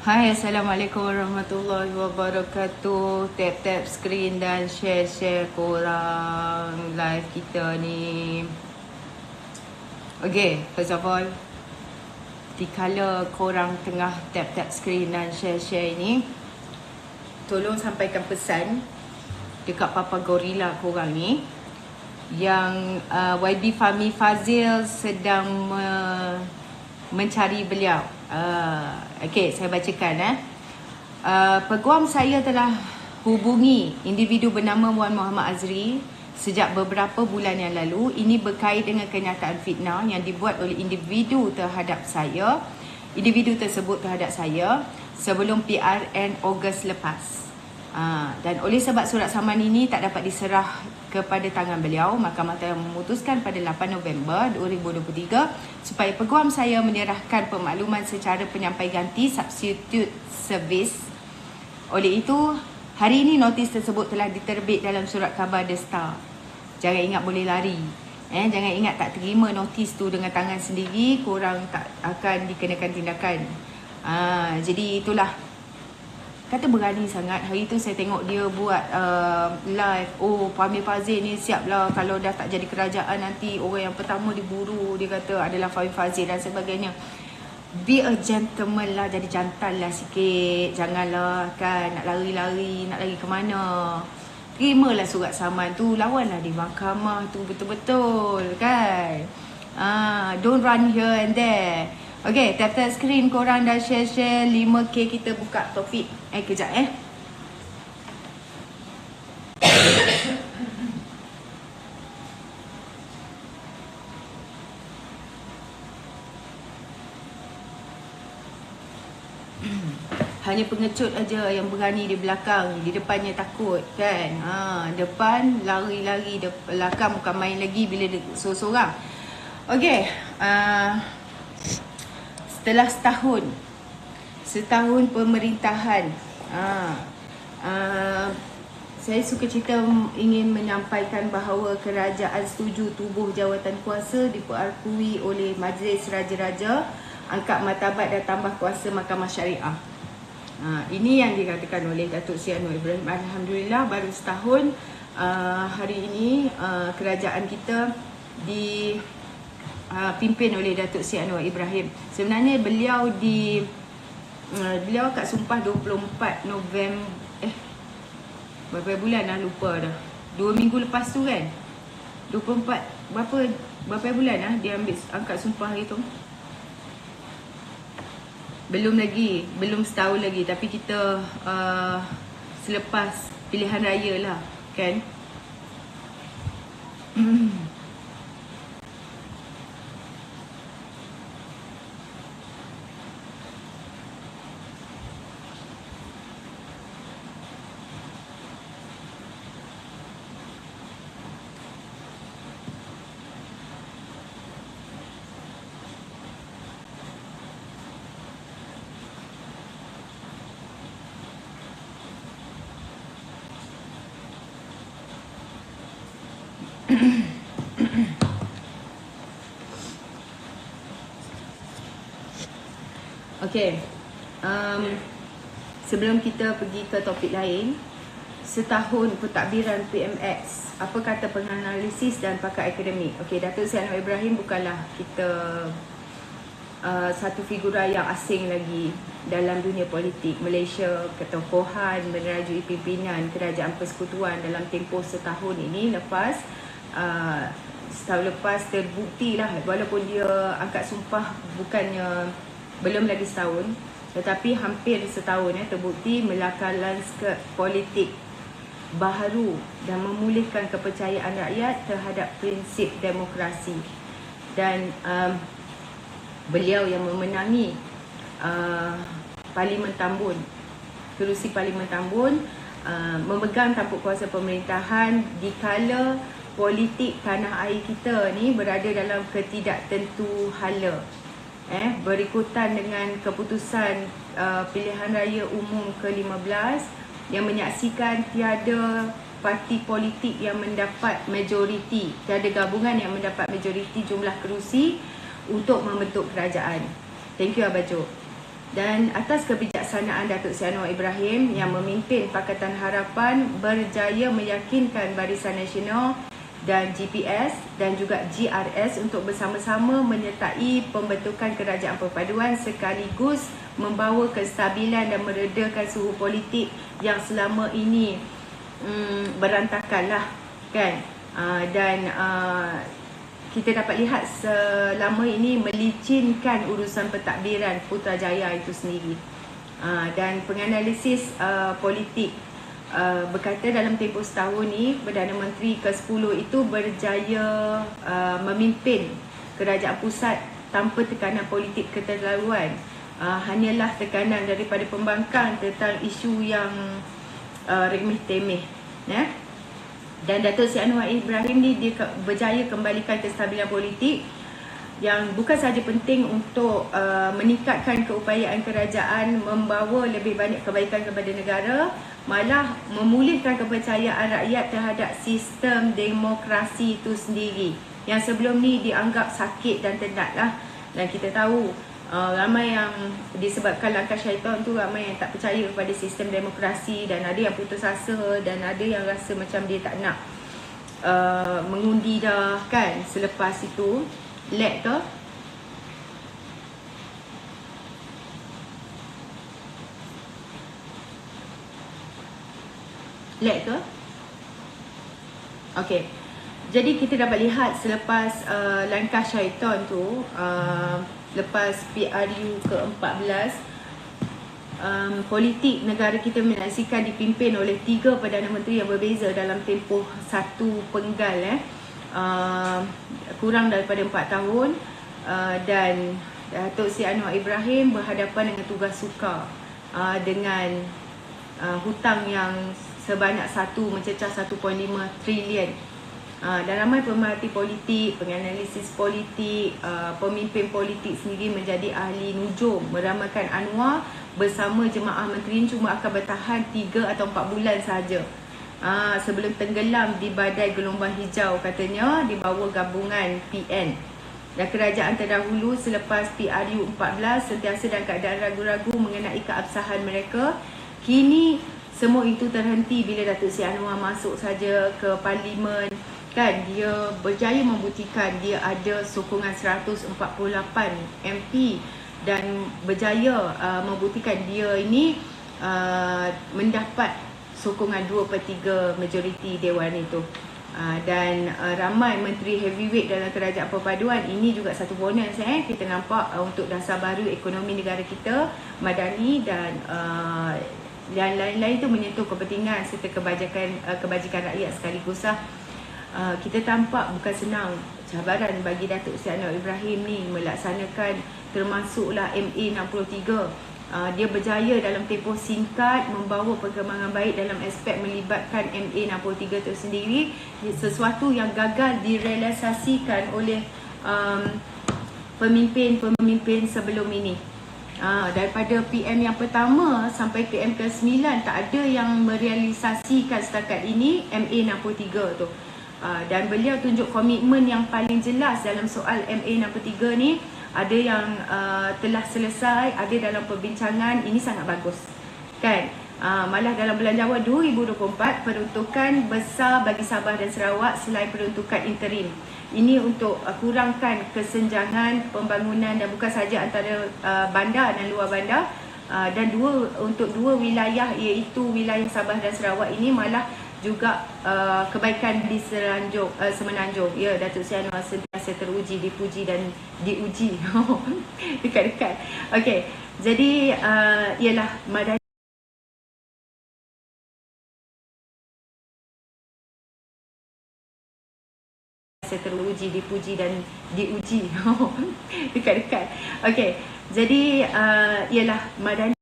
Hai, Assalamualaikum warahmatullahi wabarakatuh. Tap-tap skrin dan share-share korang live kita ni. Okay, first of all, dikala korang tengah tap-tap skrin dan share-share ni, tolong sampaikan pesan dekat Papa Gorilla korang ni yang YB Fahmi Fadzil sedang mencari beliau. Okay, saya bacakan. Peguam saya telah hubungi individu bernama Wan Muhammad Azri sejak beberapa bulan yang lalu. Ini berkait dengan kenyataan fitnah yang dibuat oleh individu tersebut terhadap saya sebelum PRN Ogos lepas. Dan oleh sebab surat saman ini tak dapat diserah kepada tangan beliau, Mahkamah telah memutuskan pada 8 November 2023 supaya peguam saya menyerahkan pemakluman secara penyampai ganti substitute service. Oleh itu, hari ini notis tersebut telah diterbit dalam surat khabar The Star. Jangan ingat boleh lari. Jangan ingat tak terima notis tu dengan tangan sendiri, korang tak akan dikenakan tindakan. Jadi itulah. Kata berani sangat. Hari tu saya tengok dia buat live. Oh, Fahmi Fadzil ni siap lah. Kalau dah tak jadi kerajaan nanti orang yang pertama diburu, dia kata adalah Fahmi Fadzil dan sebagainya. Be a gentleman lah. Jadi jantan lah sikit. Janganlah kan nak lari-lari. Nak lari ke mana. Terimalah surat saman tu. Lawanlah di mahkamah tu betul-betul kan. Don't run here and there. Okay, tap-tap skrin korang dah share-share 5K kita buka topik. Kejap Hanya pengecut aja yang berani di belakang, di depannya takut kan. Depan lari-lari, belakang bukan main lagi bila seorang-seorang. Okay, setelah setahun pemerintahan, saya suka cerita ingin menyampaikan bahawa kerajaan setuju tubuh jawatan kuasa diperkui oleh Majlis Raja-Raja, angkat martabat dan tambah kuasa Mahkamah Syariah. Ini yang dikatakan oleh Datuk Seri Anwar Ibrahim. Alhamdulillah baru setahun hari ini kerajaan kita dipimpin oleh Datuk Seri Anwar Ibrahim. Sebenarnya beliau kat sumpah 24 November berapa bulan dah lupa dah. 2 minggu lepas tu kan. 24 berapa bulan dah dia ambil angkat sumpah hari tu. Belum setahun lagi, tapi kita selepas pilihan raya lah kan. Okay, sebelum kita pergi ke topik lain, setahun pentadbiran PMX, apa kata penganalisis dan pakar akademik? Okay, Datuk Seri Anwar Ibrahim bukanlah satu figura yang asing lagi dalam dunia politik Malaysia. Ketokohan menerajui pimpinan kerajaan persekutuan dalam tempoh setahun ini setahun lepas terbukti lah, walaupun dia angkat sumpah bukannya belum lagi setahun, tetapi hampir setahun terbukti melakar lanskap politik baharu dan memulihkan kepercayaan rakyat terhadap prinsip demokrasi. Dan beliau yang memenangi Parlimen Tambun, kerusi Parlimen Tambun, memegang tampuk kuasa pemerintahan dikala politik tanah air kita ni berada dalam ketidaktentuhala. Berikutan dengan keputusan pilihan raya umum ke-15 yang menyaksikan tiada parti politik yang mendapat majoriti, tiada gabungan yang mendapat majoriti jumlah kerusi untuk membentuk kerajaan. Thank you Abah Jo. Dan atas kebijaksanaan Datuk Seri Anwar Ibrahim yang memimpin Pakatan Harapan berjaya meyakinkan Barisan Nasional dan GPS dan juga GRS untuk bersama-sama menyertai pembentukan kerajaan perpaduan sekaligus membawa kestabilan dan meredakan suhu politik yang selama ini berantakan lah kan. Kita dapat lihat selama ini melicinkan urusan pentadbiran Putrajaya itu sendiri. Dan penganalisis politik berkata dalam tempoh setahun ni Perdana Menteri ke-10 itu berjaya memimpin kerajaan pusat tanpa tekanan politik keterlaluan. Hanyalah tekanan daripada pembangkang tentang isu yang remeh-temeh. Dan Datuk Seri Anwar Ibrahim ni dia berjaya kembalikan kestabilan politik yang bukan sahaja penting untuk meningkatkan keupayaan kerajaan membawa lebih banyak kebaikan kepada negara, malah memulihkan kepercayaan rakyat terhadap sistem demokrasi itu sendiri yang sebelum ni dianggap sakit dan tenat lah. Dan kita tahu ramai yang disebabkan langkah syaitan tu, ramai yang tak percaya kepada sistem demokrasi dan ada yang putus asa dan ada yang rasa macam dia tak nak mengundi dah kan selepas itu. Lag ke? Lag ke? Okey. Jadi kita dapat lihat selepas langkah syaitan tu, lepas PRU ke-14, politik negara kita menyaksikan dipimpin oleh 3 Perdana Menteri yang berbeza dalam tempoh satu penggal kurang daripada 4 tahun. Dan Datuk Seri Anwar Ibrahim berhadapan dengan tugas sukar dengan hutang yang sebanyak mencecah 1.5 trilion. Dan ramai pemerhati politik, penganalisis politik, pemimpin politik sendiri menjadi ahli nujum meramalkan Anwar bersama jemaah menteri cuma akan bertahan 3 atau 4 bulan sahaja sebelum tenggelam di badai gelombang hijau katanya di bawah gabungan PN. Dan kerajaan terdahulu selepas PRU 14 sentiasa dalam keadaan ragu-ragu mengenai keabsahan mereka. Kini semua itu terhenti bila Datuk Seri Anwar masuk saja ke parlimen kan. Dia berjaya membuktikan dia ada sokongan 148 MP dan berjaya membuktikan dia ini mendapat sokongan 2/3 majoriti Dewan itu. Dan ramai menteri heavyweight dalam kerajaan perpaduan. Ini juga satu bonus kita nampak untuk dasar baru ekonomi negara kita, madani dan yang lain-lain tu menyentuh kepentingan serta kebajikan rakyat sekaligus lah. Kita tampak bukan senang cabaran bagi Datuk Seri Anwar Ibrahim ni melaksanakan termasuklah MA 63. Dia berjaya dalam tempoh singkat membawa perkembangan baik dalam aspek melibatkan MA 63 itu sendiri, sesuatu yang gagal direalisasikan oleh pemimpin-pemimpin sebelum ini. Daripada PM yang pertama sampai PM ke-9 tak ada yang merealisasikan setakat ini MA 63 tu. Dan beliau tunjuk komitmen yang paling jelas dalam soal MA 63 ni. Ada yang telah selesai, ada dalam perbincangan. Ini sangat bagus kan. Malah dalam bulan Januari 2024 peruntukan besar bagi Sabah dan Sarawak selain peruntukan interim. Ini untuk kurangkan kesenjangan pembangunan dan bukan saja antara bandar dan luar bandar. Dan untuk dua wilayah iaitu wilayah Sabah dan Sarawak ini malah juga kebaikan di Semenanjung. Ya, Datuk Seri Anwar sentiasa teruji, dipuji dan diuji. Dekat-dekat. Okey. Jadi ialah madani teruji, dipuji dan diuji. Dekat-dekat. Okey. Jadi ialah madani